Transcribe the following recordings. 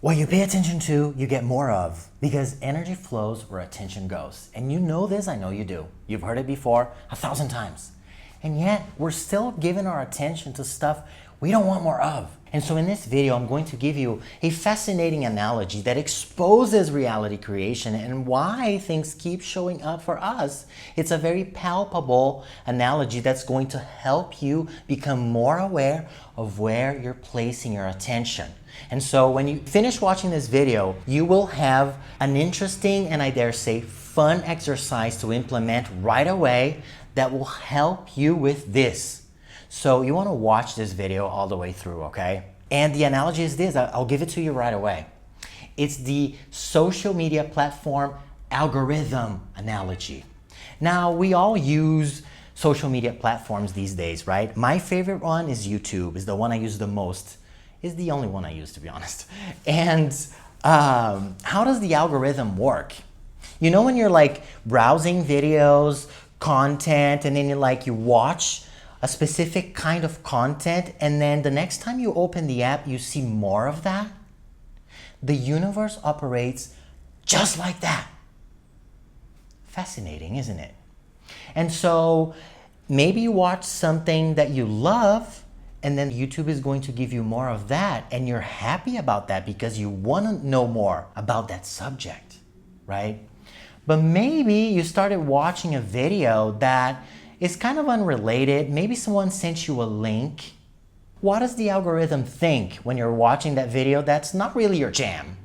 What you pay attention to, you get more of, because energy flows where attention goes. And you know this, I know you do. You've heard it before 1,000 times. And yet, we're still giving our attention to stuff we don't want more of. And so in this video, I'm going to give you a fascinating analogy that exposes reality creation and why things keep showing up for us. It's a very palpable analogy that's going to help you become more aware of where you're placing your attention. And so when you finish watching this video, you will have an interesting and I dare say fun exercise to implement right away that will help you with this. So you want to watch this video all the way through, okay? And the analogy is this, I'll give it to you right away. It's the social media platform algorithm analogy. Now, we all use social media platforms these days, right? My favorite one is YouTube, is the one I use the most. Is the only one I use, to be honest. And how does the algorithm work? You know when you're like browsing videos, content, and then you watch a specific kind of content, and then the next time you open the app, you see more of that? The universe operates just like that. Fascinating, isn't it? And so maybe you watch something that you love, and then YouTube is going to give you more of that, and you're happy about that because you want to know more about that subject, right? But maybe you started watching a video that is kind of unrelated. Maybe someone sent you a link. What does the algorithm think when you're watching that video that's not really your jam?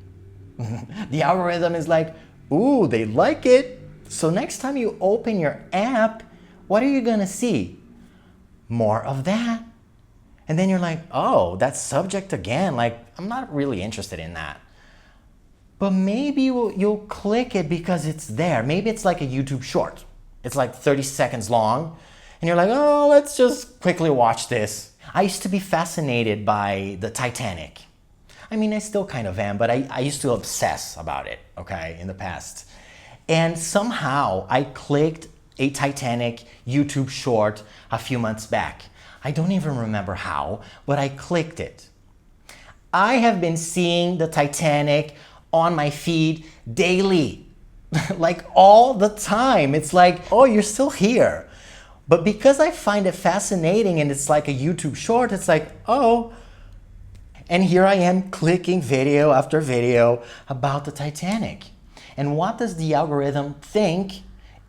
The algorithm is like, ooh, they like it. So next time you open your app, what are you gonna see? More of that. And then you're like, oh, that subject again, like I'm not really interested in that. But maybe you'll click it because it's there. Maybe it's like a YouTube short. It's like 30 seconds long. And you're like, oh, let's just quickly watch this. I used to be fascinated by the Titanic. I mean, I still kind of am, but I used to obsess about it, okay, in the past. And somehow I clicked a Titanic YouTube short a few months back. I don't even remember how, but I clicked it. I have been seeing the Titanic on my feed daily, like all the time. It's like, oh, you're still here. But because I find it fascinating and it's like a YouTube short, it's like, oh, and here I am clicking video after video about the Titanic. And what does the algorithm think?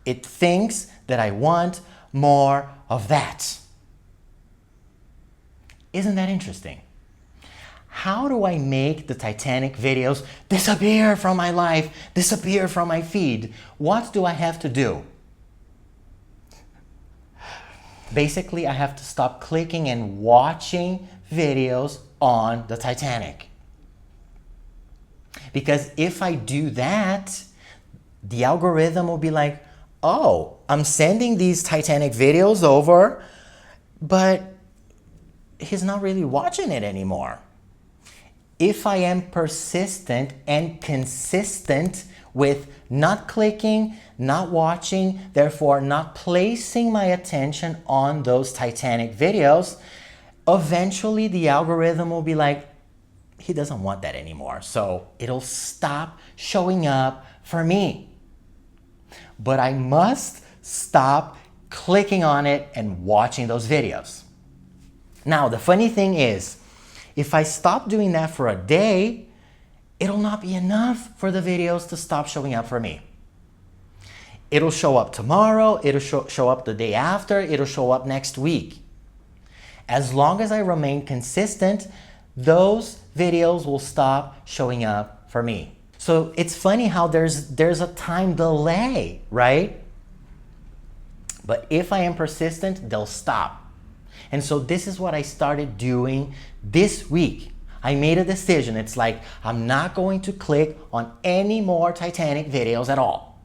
It thinks that I want more of that. Isn't that interesting? How do I make the Titanic videos disappear from my life, disappear from my feed? What do I have to do? Basically, I have to stop clicking and watching videos on the Titanic. Because if I do that, the algorithm will be like, oh, I'm sending these Titanic videos over, but he's not really watching it anymore. If I am persistent and consistent with not clicking, not watching, therefore not placing my attention on those Titanic videos, eventually the algorithm will be like, he doesn't want that anymore. So it'll stop showing up for me. But I must stop clicking on it and watching those videos. Now, the funny thing is, if I stop doing that for a day, it'll not be enough for the videos to stop showing up for me. It'll show up tomorrow, it'll show up the day after, it'll show up next week. As long as I remain consistent, those videos will stop showing up for me. So it's funny how there's a time delay, right? But if I am persistent, they'll stop. And so this is what I started doing this week. I made a decision. It's like, I'm not going to click on any more Titanic videos at all,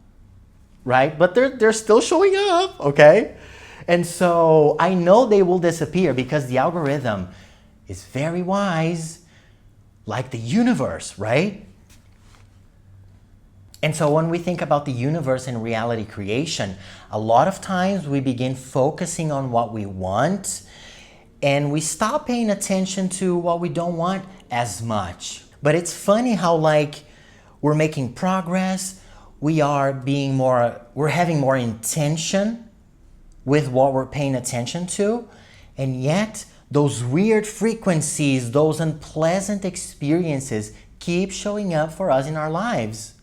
right? But they're still showing up, okay? And so I know they will disappear because the algorithm is very wise, like the universe, right? And so when we think about the universe and reality creation, a lot of times we begin focusing on what we want and we stop paying attention to what we don't want as much. But it's funny how like we're making progress, we're having more intention with what we're paying attention to, and yet those weird frequencies, those unpleasant experiences keep showing up for us in our lives.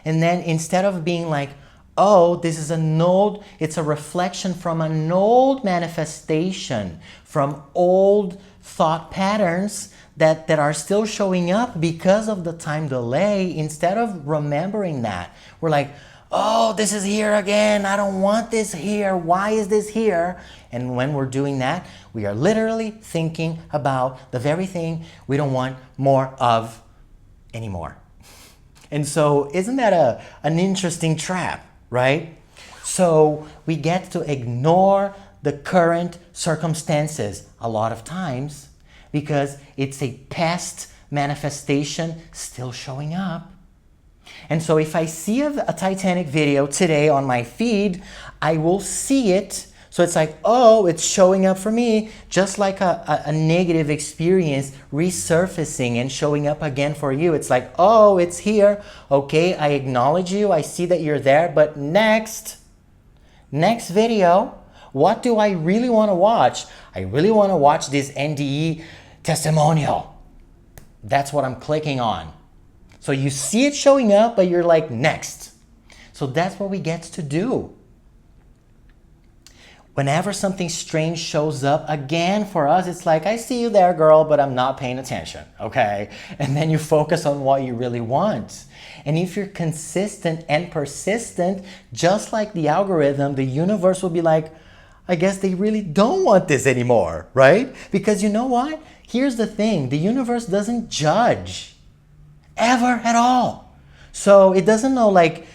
And then instead of being like, oh, this is it's a reflection from an old manifestation, from old thought patterns that are still showing up because of the time delay, instead of remembering that, we're like, oh, this is here again. I don't want this here. Why is this here? And when we're doing that, we are literally thinking about the very thing we don't want more of anymore. And so isn't that an interesting trap, right? So we get to ignore the current circumstances a lot of times because it's a past manifestation still showing up. And so if I see a Titanic video today on my feed, I will see it. So it's like, oh, it's showing up for me, just like a negative experience resurfacing and showing up again for you. It's like, oh, it's here. Okay, I acknowledge you. I see that you're there. But next video, what do I really want to watch? I really want to watch this NDE testimonial. That's what I'm clicking on. So you see it showing up, but you're like, next. So that's what we get to do. Whenever something strange shows up, again, for us, it's like, I see you there, girl, but I'm not paying attention, okay? And then you focus on what you really want. And if you're consistent and persistent, just like the algorithm, the universe will be like, I guess they really don't want this anymore, right? Because you know what? Here's the thing. The universe doesn't judge ever at all. So it doesn't know like,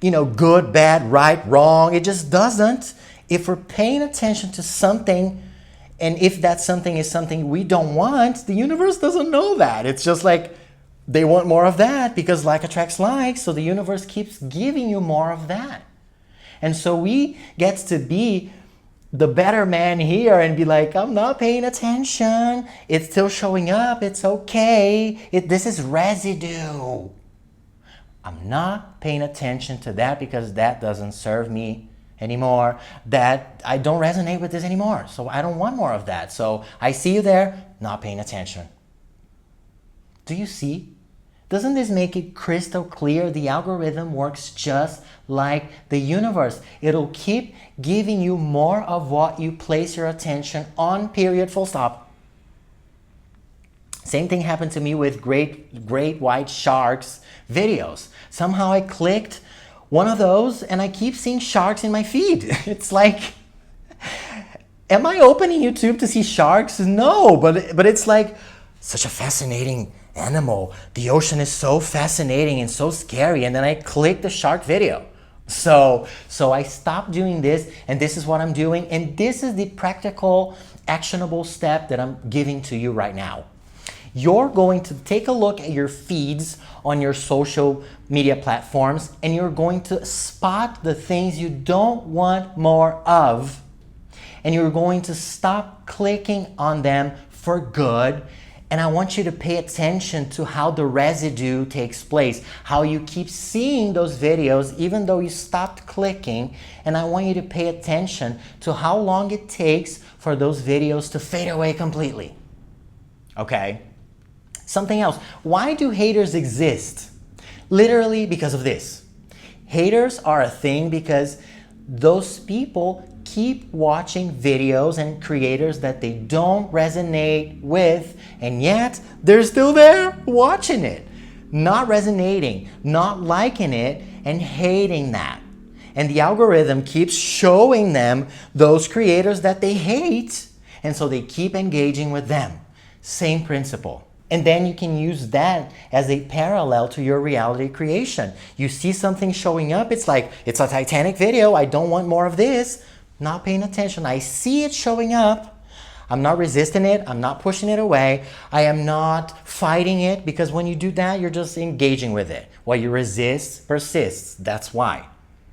good, bad, right, wrong. It just doesn't. If we're paying attention to something, and if that something is something we don't want, the universe doesn't know that. It's just like they want more of that because like attracts like. So the universe keeps giving you more of that. And so we get to be the better man here and be like, I'm not paying attention. It's still showing up. It's okay. This is residue. I'm not paying attention to that because that doesn't serve me anymore. That I don't resonate with this anymore. So I don't want more of that. So I see you there, not paying attention. Do you see? Doesn't this make it crystal clear? The algorithm works just like the universe. It'll keep giving you more of what you place your attention on, period, full stop. Same thing happened to me with great white sharks videos. Somehow I clicked one of those and I keep seeing sharks in my feed. It's like, am I opening YouTube to see sharks? No, but it's like such a fascinating animal. The ocean is so fascinating and so scary. And then I click the shark video. So I stopped doing this, and this is what I'm doing. And this is the practical, actionable step that I'm giving to you right now. You're going to take a look at your feeds on your social media platforms, and you're going to spot the things you don't want more of. And you're going to stop clicking on them for good. And I want you to pay attention to how the residue takes place, how you keep seeing those videos even though you stopped clicking. And I want you to pay attention to how long it takes for those videos to fade away completely. Okay? Something else. Why do haters exist? Literally because of this. Haters are a thing because those people keep watching videos and creators that they don't resonate with, and yet they're still there watching it, not resonating, not liking it, and hating that. And the algorithm keeps showing them those creators that they hate, and so they keep engaging with them. Same principle. And then you can use that as a parallel to your reality creation. You see something showing up, it's like, it's a Titanic video, I don't want more of this. Not paying attention. I see it showing up. I'm not resisting it. I'm not pushing it away. I am not fighting it, because when you do that, you're just engaging with it. What you resist persists. That's why.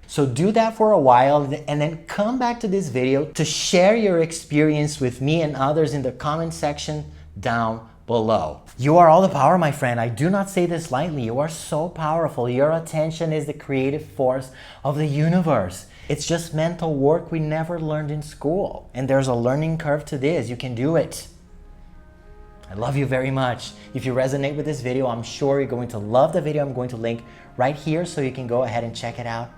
So do that for a while, and then come back to this video to share your experience with me and others in the comment section down below. below. You are all the power, my friend. I do not say this lightly. You are so powerful. Your attention is the creative force of the universe. It's just mental work we never learned in school. And there's a learning curve to this. You can do it. I love you very much. If you resonate with this video, I'm sure you're going to love the video I'm going to link right here so you can go ahead and check it out.